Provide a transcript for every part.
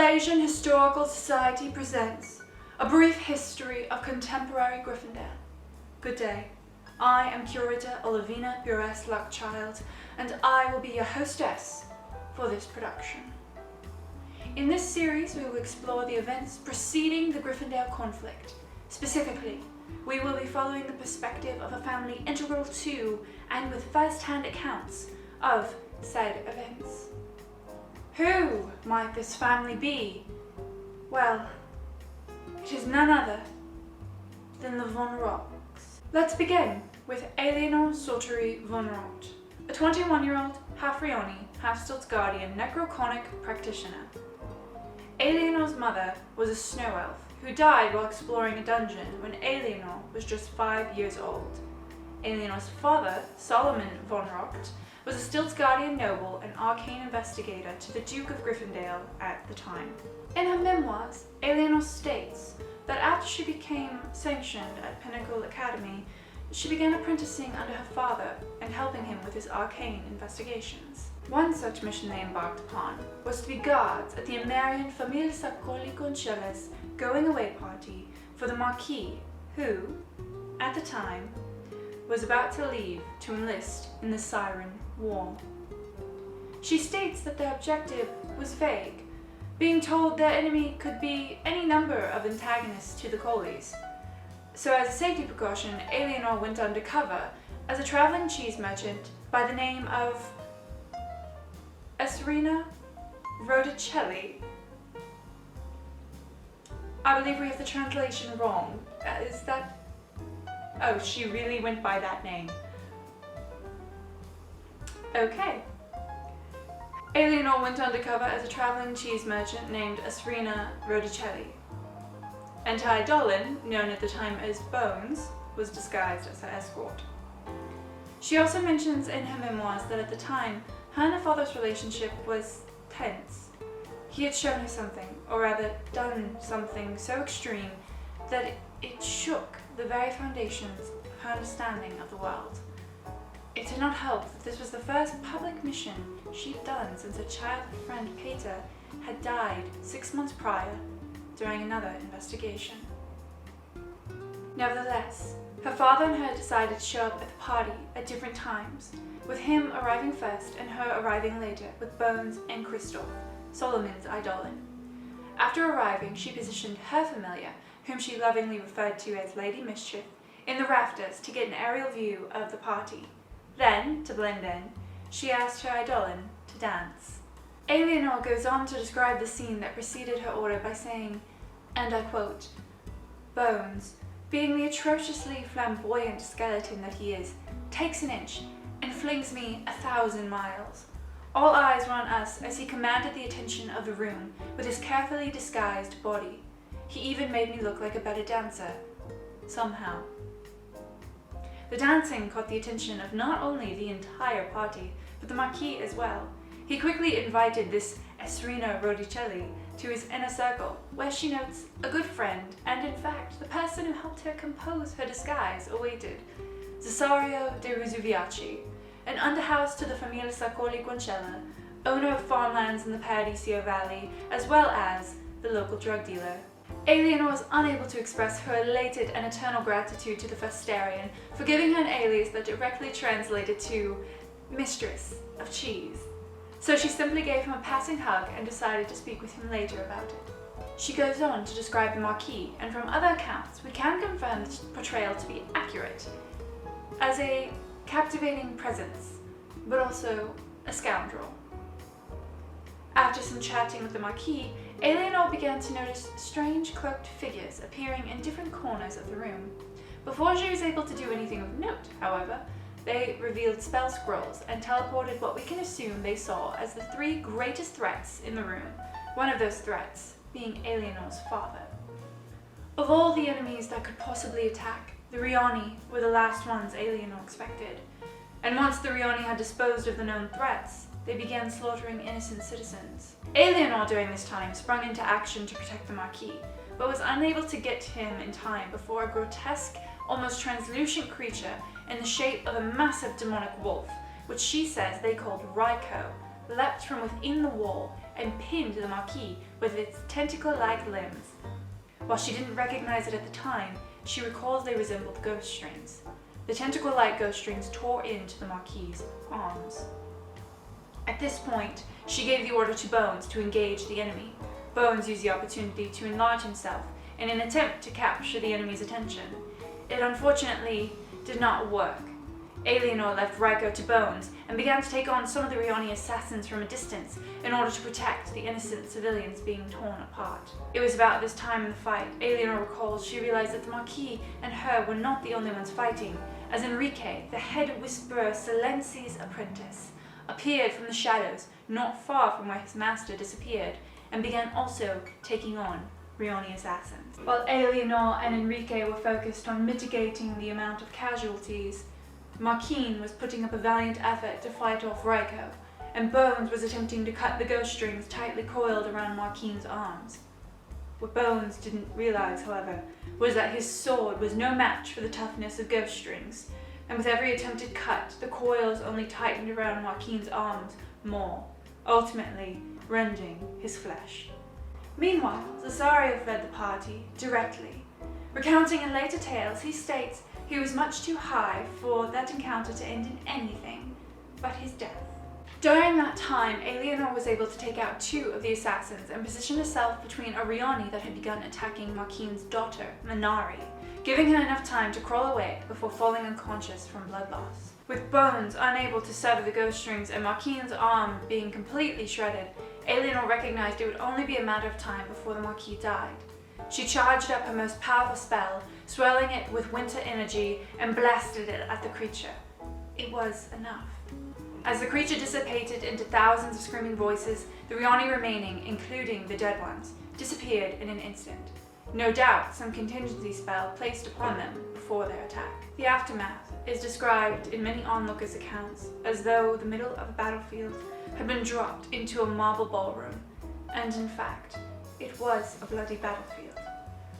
Milesian Historical Society presents a brief history of contemporary Griffondale. Good day. I am Curator Olivina Buress Luckchilde, and I will be your hostess for this production. In this series, we will explore the events preceding the Griffondale conflict. Specifically, we will be following the perspective of a family integral to and with first-hand accounts of said events. Who might this family be? Well, it is none other than the von Rochts. Let's begin with Aeleanor von Rocht, a 21-year-old, half Rioni, half Stiltsgardian necroconic practitioner. Aeleanor's mother was a snow elf who died while exploring a dungeon when Aeleanor was just 5 years old. Aeleanor's father, Solomon von Rocht, was a Stiltsgardian noble and arcane investigator to the Duke of Griffondale at the time. In her memoirs, Aeleanor states that after she became sanctioned at Pinnacle Academy, she began apprenticing under her father and helping him with his arcane investigations. One such mission they embarked upon was to be guards at the Amerian Countess's going-away party for the Marquis, who, at the time, was about to leave to enlist in the Siren War. She states that their objective was vague, being told their enemy could be any number of antagonists to the Colleys. So as a safety precaution, Aeleanor went undercover as a traveling cheese merchant by the name of Aeleanor Rodicelli. I believe we have the translation wrong. Is that... Oh, she really went by that name. Okay. Aeleanor went undercover as a traveling cheese merchant named Aeleanor Rodicelli. And her eidolon, known at the time as Bones, was disguised as her escort. She also mentions in her memoirs that at the time, her and her father's relationship was tense. He had shown her something, or rather done something so extreme that it shook the very foundations of her understanding of the world. It did not help that this was the first public mission she'd done since her childhood friend Peter had died 6 months prior during another investigation. Nevertheless, her father and her decided to show up at the party at different times, with him arriving first and her arriving later with Bones and Crystal, Solomon's eidolon. After arriving, she positioned her familiar, whom she lovingly referred to as Lady Mischief, in the rafters to get an aerial view of the party. Then, to blend in, she asked her eidolon to dance. Aeleanor goes on to describe the scene that preceded her order by saying, and I quote, "Bones, being the atrociously flamboyant skeleton that he is, takes an inch and flings me 1,000 miles. All eyes were on us as he commanded the attention of the room with his carefully disguised body. He even made me look like a better dancer, somehow." The dancing caught the attention of not only the entire party, but the Marquis as well. He quickly invited this Aeleanor Rodicelli to his inner circle, where she notes a good friend, and in fact, the person who helped her compose her disguise awaited, Cesario de Rusuviaci, an underhouse to the Famiglia Countess, owner of farmlands in the Paradiso Valley, as well as the local drug dealer. Aeleanor was unable to express her elated and eternal gratitude to the Festarian for giving her an alias that directly translated to Mistress of Cheese. So she simply gave him a passing hug and decided to speak with him later about it. She goes on to describe the Marquis, and from other accounts, we can confirm this portrayal to be accurate, as a captivating presence, but also a scoundrel. After some chatting with the Marquis, Aeleanor began to notice strange cloaked figures appearing in different corners of the room. Before she was able to do anything of note, however, they revealed spell scrolls and teleported what we can assume they saw as the 3 greatest threats in the room, one of those threats being Aeleanor's father. Of all the enemies that could possibly attack, the Rioni were the last ones Aeleanor expected, and once the Rioni had disposed of the known threats, they began slaughtering innocent citizens. Aeleanor during this time sprung into action to protect the Marquis, but was unable to get to him in time before a grotesque, almost translucent creature in the shape of a massive demonic wolf, which she says they called Ryko, leapt from within the wall and pinned the Marquis with its tentacle-like limbs. While she didn't recognize it at the time, she recalls they resembled ghost strings. The tentacle-like ghost strings tore into the Marquis's arms. At this point, she gave the order to Bones to engage the enemy. Bones used the opportunity to enlarge himself in an attempt to capture the enemy's attention. It unfortunately did not work. Aeleanor left Rico to Bones and began to take on some of the Rioni assassins from a distance in order to protect the innocent civilians being torn apart. It was about this time in the fight, Aeleanor recalls, she realized that the Marquis and her were not the only ones fighting, as Enrique, the head whisperer Silenzi's apprentice, appeared from the shadows not far from where his master disappeared and began also taking on Rioni assassins. While Aeleanor and Enrique were focused on mitigating the amount of casualties, Marquine was putting up a valiant effort to fight off Rico, and Bones was attempting to cut the ghost strings tightly coiled around Marquine's arms. What Bones didn't realize, however, was that his sword was no match for the toughness of ghost strings, and with every attempted cut, the coils only tightened around Marquine's arms more, ultimately rending his flesh. Meanwhile, Cesario fled the party directly. Recounting in later tales, he states he was much too high for that encounter to end in anything but his death. During that time, Aeleanor was able to take out 2 of the assassins and position herself between a Rioni that had begun attacking Marquine's daughter, Minari, giving her enough time to crawl away before falling unconscious from blood loss. With Bones unable to sever the ghost strings and Marquine's arm being completely shredded, Aeleanor recognized it would only be a matter of time before the Marquis died. She charged up her most powerful spell, swirling it with winter energy, and blasted it at the creature. It was enough. As the creature dissipated into thousands of screaming voices, the Rioni remaining, including the dead ones, disappeared in an instant. No doubt some contingency spell placed upon them before their attack. The aftermath is described in many onlookers' accounts as though the middle of a battlefield had been dropped into a marble ballroom, and in fact, it was a bloody battlefield,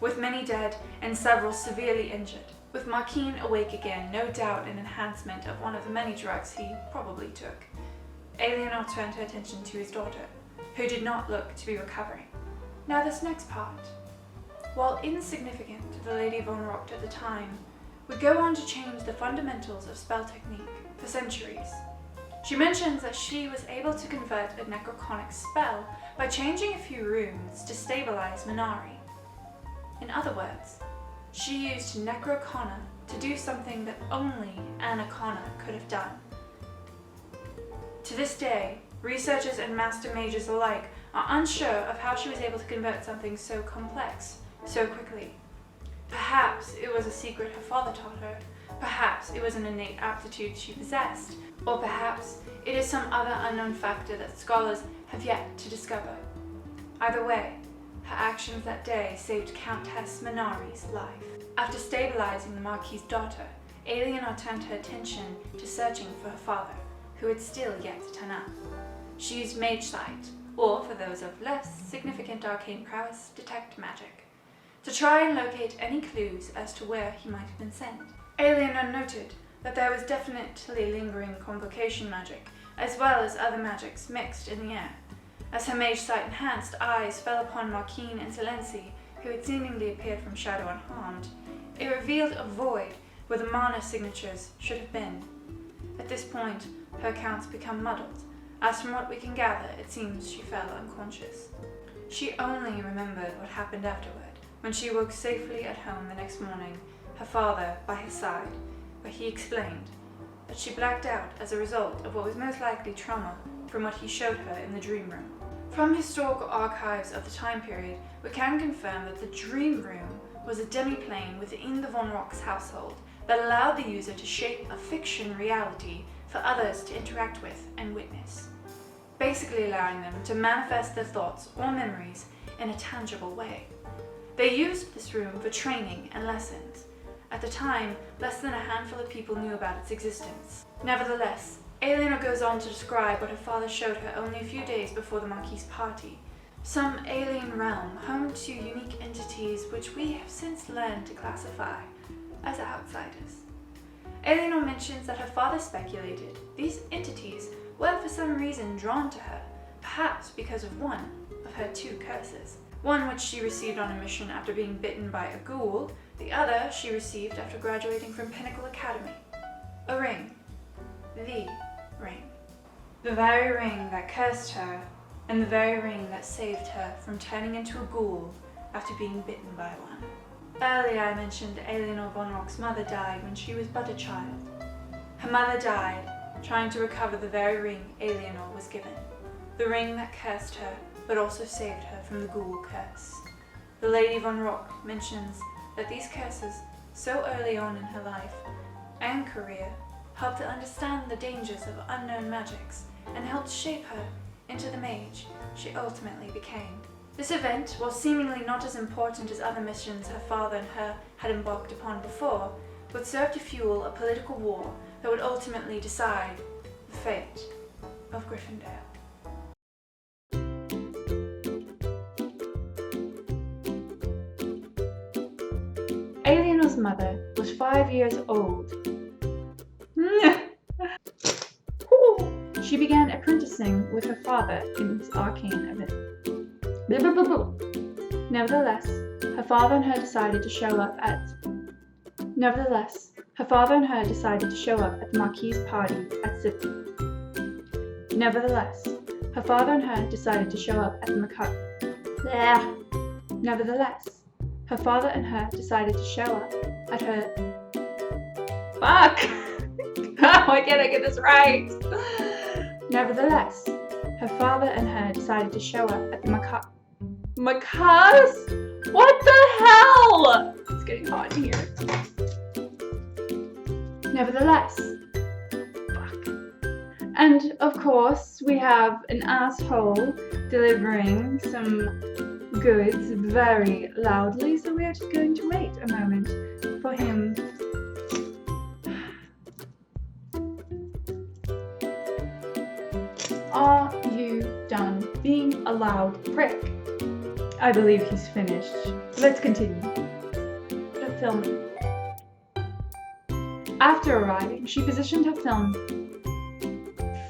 with many dead and several severely injured. With Marquine awake again, no doubt an enhancement of one of the many drugs he probably took, Aeleanor turned her attention to his daughter, who did not look to be recovering. Now this next part, while insignificant to the Lady von Rocht at the time, would go on to change the fundamentals of spell technique for centuries. She mentions that she was able to convert a necroconic spell by changing a few runes to stabilize Minari. In other words, she used Necroconna to do something that only Anaconna could have done. To this day, researchers and master mages alike are unsure of how she was able to convert something so complex so quickly. Perhaps it was a secret her father taught her, perhaps it was an innate aptitude she possessed, or perhaps it is some other unknown factor that scholars have yet to discover. Either way, her actions that day saved Countess Minari's life. After stabilizing the Marquis's daughter, Aeleanor turned her attention to searching for her father, who had still yet to turn up. She used Mage Sight, or for those of less significant arcane prowess, Detect Magic, to try and locate any clues as to where he might have been sent. Aeleanor noted that there was definitely lingering convocation magic, as well as other magics mixed in the air. As her Mage Sight enhanced eyes fell upon Marquine and Silenzi, who had seemingly appeared from shadow unharmed, it revealed a void where the mana signatures should have been. At this point, her accounts become muddled, as from what we can gather, it seems she fell unconscious. She only remembered what happened afterward, when she woke safely at home the next morning, her father by her side, where he explained that she blacked out as a result of what was most likely trauma from what he showed her in the dream room. From historical archives of the time period, we can confirm that the dream room was a demiplane within the von Rocht's household that allowed the user to shape a fiction reality for others to interact with and witness, basically allowing them to manifest their thoughts or memories in a tangible way. They used this room for training and lessons. At the time, less than a handful of people knew about its existence. Nevertheless, Aeleanor goes on to describe what her father showed her only a few days before the Marquis's party. Some alien realm home to unique entities which we have since learned to classify as outsiders. Aeleanor mentions that her father speculated these entities were for some reason drawn to her, perhaps because of one of her 2 curses. One which she received on a mission after being bitten by a ghoul, the other she received after graduating from Pinnacle Academy. A ring. The ring. The very ring that cursed her, and the very ring that saved her from turning into a ghoul after being bitten by one. Earlier I mentioned Aeleanor von Rocht's mother died when she was but a child. Her mother died trying to recover the very ring Aeleanor was given. The ring that cursed her, but also saved her from the ghoul curse. The Lady von Rocht mentions that these curses, so early on in her life and career, helped her understand the dangers of unknown magics and helped shape her into the mage she ultimately became. This event, while seemingly not as important as other missions her father and her had embarked upon before, would serve to fuel a political war that would ultimately decide the fate of Griffondale. Aeleanor's mother was 5 years old. She began apprenticing with her father in his arcane event. Nevertheless, her father and her decided to show up at the Marquis's party at Sydney. Nevertheless, her father and her decided to show up at the Why can't I get this right? Nevertheless, her father and her decided to show up at the Macas? What the hell? It's getting hot in here. Nevertheless. And of course, we have an asshole delivering some goods very loudly, so we are just going to wait a moment for him. Are you done being a loud prick? I believe he's finished. Let's continue. The filming. After arriving, she positioned her film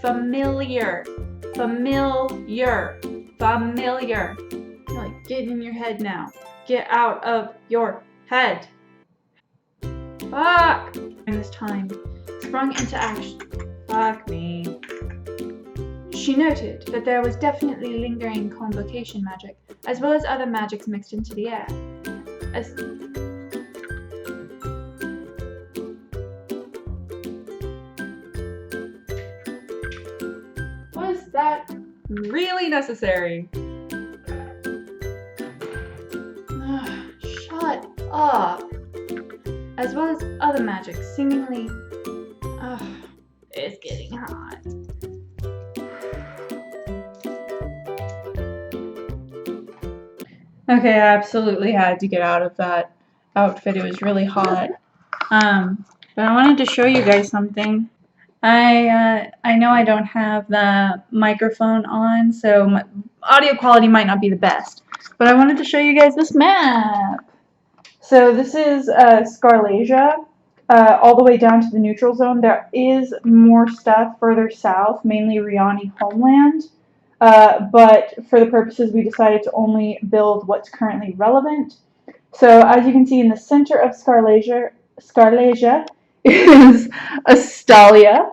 familiar. Like, get in your head now. Get out of your head. Fuck! During this time, sprung into action. Fuck me. She noted that there was definitely lingering convocation magic, as well as other magics mixed into the air. Was that really necessary? Shut up. As well as other magics, seemingly... it's getting hot. Okay, I absolutely had to get out of that outfit. It was really hot. But I wanted to show you guys something. I know I don't have the microphone on, so my audio quality might not be the best. But I wanted to show you guys this map. So this is Scarlasia, all the way down to the neutral zone. There is more stuff further south, mainly Riani homeland. But for the purposes, we decided to only build what's currently relevant. So as you can see in the center of Scarlasia is Astalia.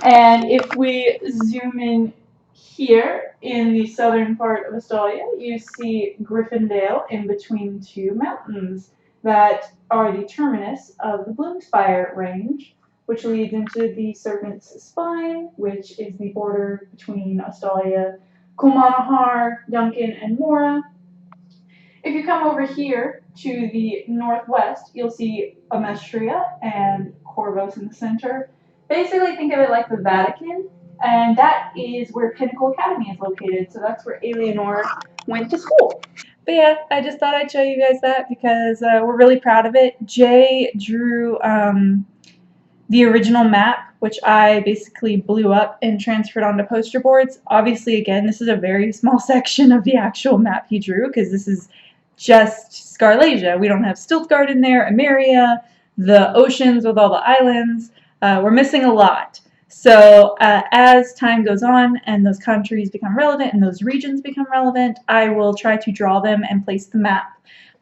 And if we zoom in here in the southern part of Astalia, you see Griffondale in between 2 mountains that are the terminus of the Bloomspire range, which leads into the Serpent's Spine, which is the border between Astalia, Kulmanahar, Duncan, and Mora. If you come over here to the northwest, you'll see Amestria and Corvos in the center. Basically, think of it like the Vatican, and that is where Pinnacle Academy is located, so that's where Aeleanor went to school. But yeah, I just thought I'd show you guys that because we're really proud of it. Jay drew the original map, which I basically blew up and transferred onto poster boards. Obviously, again, this is a very small section of the actual map he drew because this is just Scarlasia. We don't have Stiltgard in there, Emeria, the oceans with all the islands. We're missing a lot. So as time goes on and those countries become relevant and those regions become relevant, I will try to draw them and place the map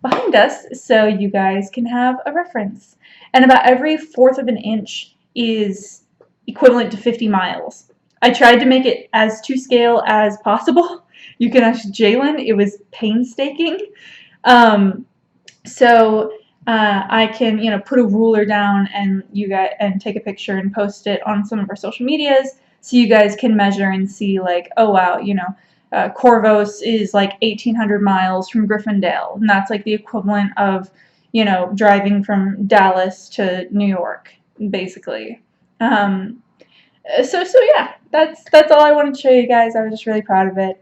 behind us so you guys can have a reference. And about every fourth of an inch is equivalent to 50 miles. I tried to make it as to scale as possible. You can ask Jalen. It was painstaking. Um, so I can, put a ruler down and take a picture and post it on some of our social medias, so you guys can measure and see, like, oh wow, Corvos is like 1,800 miles from Griffondale, and that's like the equivalent of, driving from Dallas to New York, basically. So yeah, that's all I wanted to show you guys. I was just really proud of it.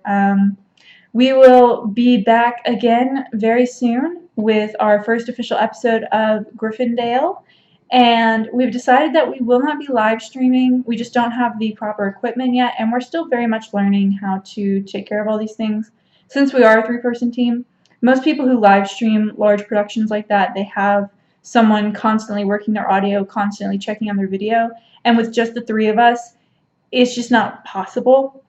We will be back again very soon with our first official episode of Griffondale, and we've decided that we will not be live streaming. We just don't have the proper equipment yet, and we're still very much learning how to take care of all these things. Since we are a three-person team, most people who live stream large productions like that, they have someone constantly working their audio, constantly checking on their video, and with just the three of us, it's just not possible.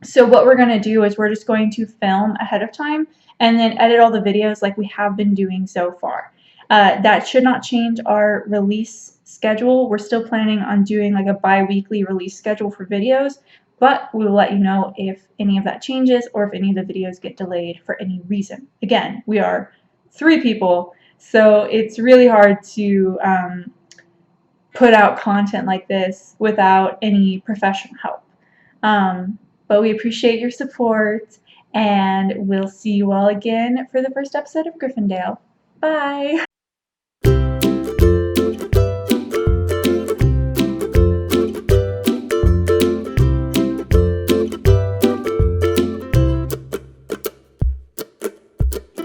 So what we're going to do is we're just going to film ahead of time and then edit all the videos like we have been doing so far. That should not change our release schedule. We're still planning on doing like a bi-weekly release schedule for videos, but we will let you know if any of that changes or if any of the videos get delayed for any reason. Again, we are 3 people, so it's really hard to put out content like this without any professional help. But we appreciate your support, and we'll see you all again for the first episode of Griffondale. Bye!